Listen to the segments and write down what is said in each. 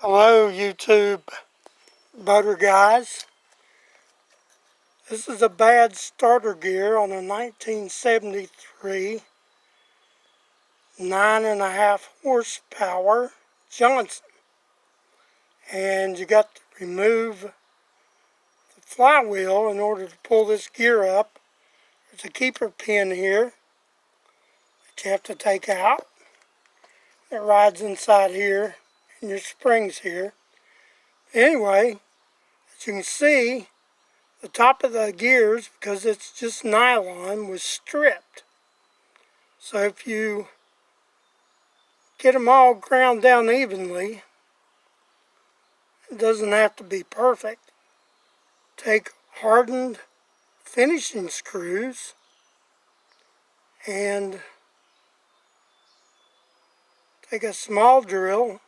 Hello YouTube motor guys. This is a bad starter gear on a 1973 9.5 horsepower Johnson. And you got to remove the flywheel in order to pull this gear up. There's a keeper pin here that you have to take out. It rides inside here and your springs here. Anyway, as you can see, the top of the gears, because it's just nylon, was stripped. So if you get them all ground down evenly, it doesn't have to be perfect. Take hardened finishing screws and take a small drill,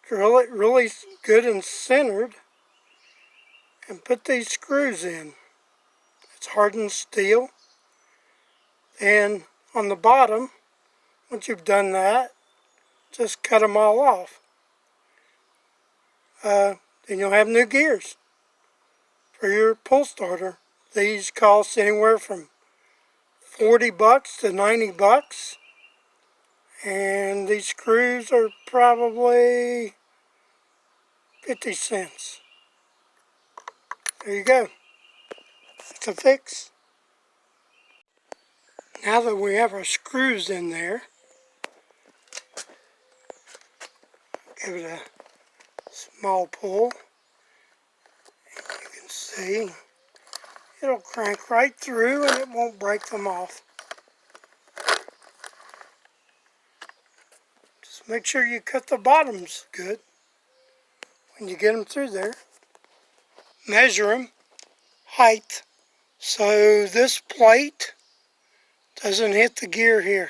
drill it really good and centered, and put these screws in. It's hardened steel. And on the bottom, once you've done that, just cut them all off. Then you'll have new gears for your pull starter. These cost anywhere from $40 to $90. And these screws are probably 50 cents. There you go. It's a fix. Now that we have our screws in there, give it a small pull. You can see it'll crank right through and it won't break them off. Just make sure you cut the bottoms good when you get them through there. Measure them, height, so this plate doesn't hit the gear here.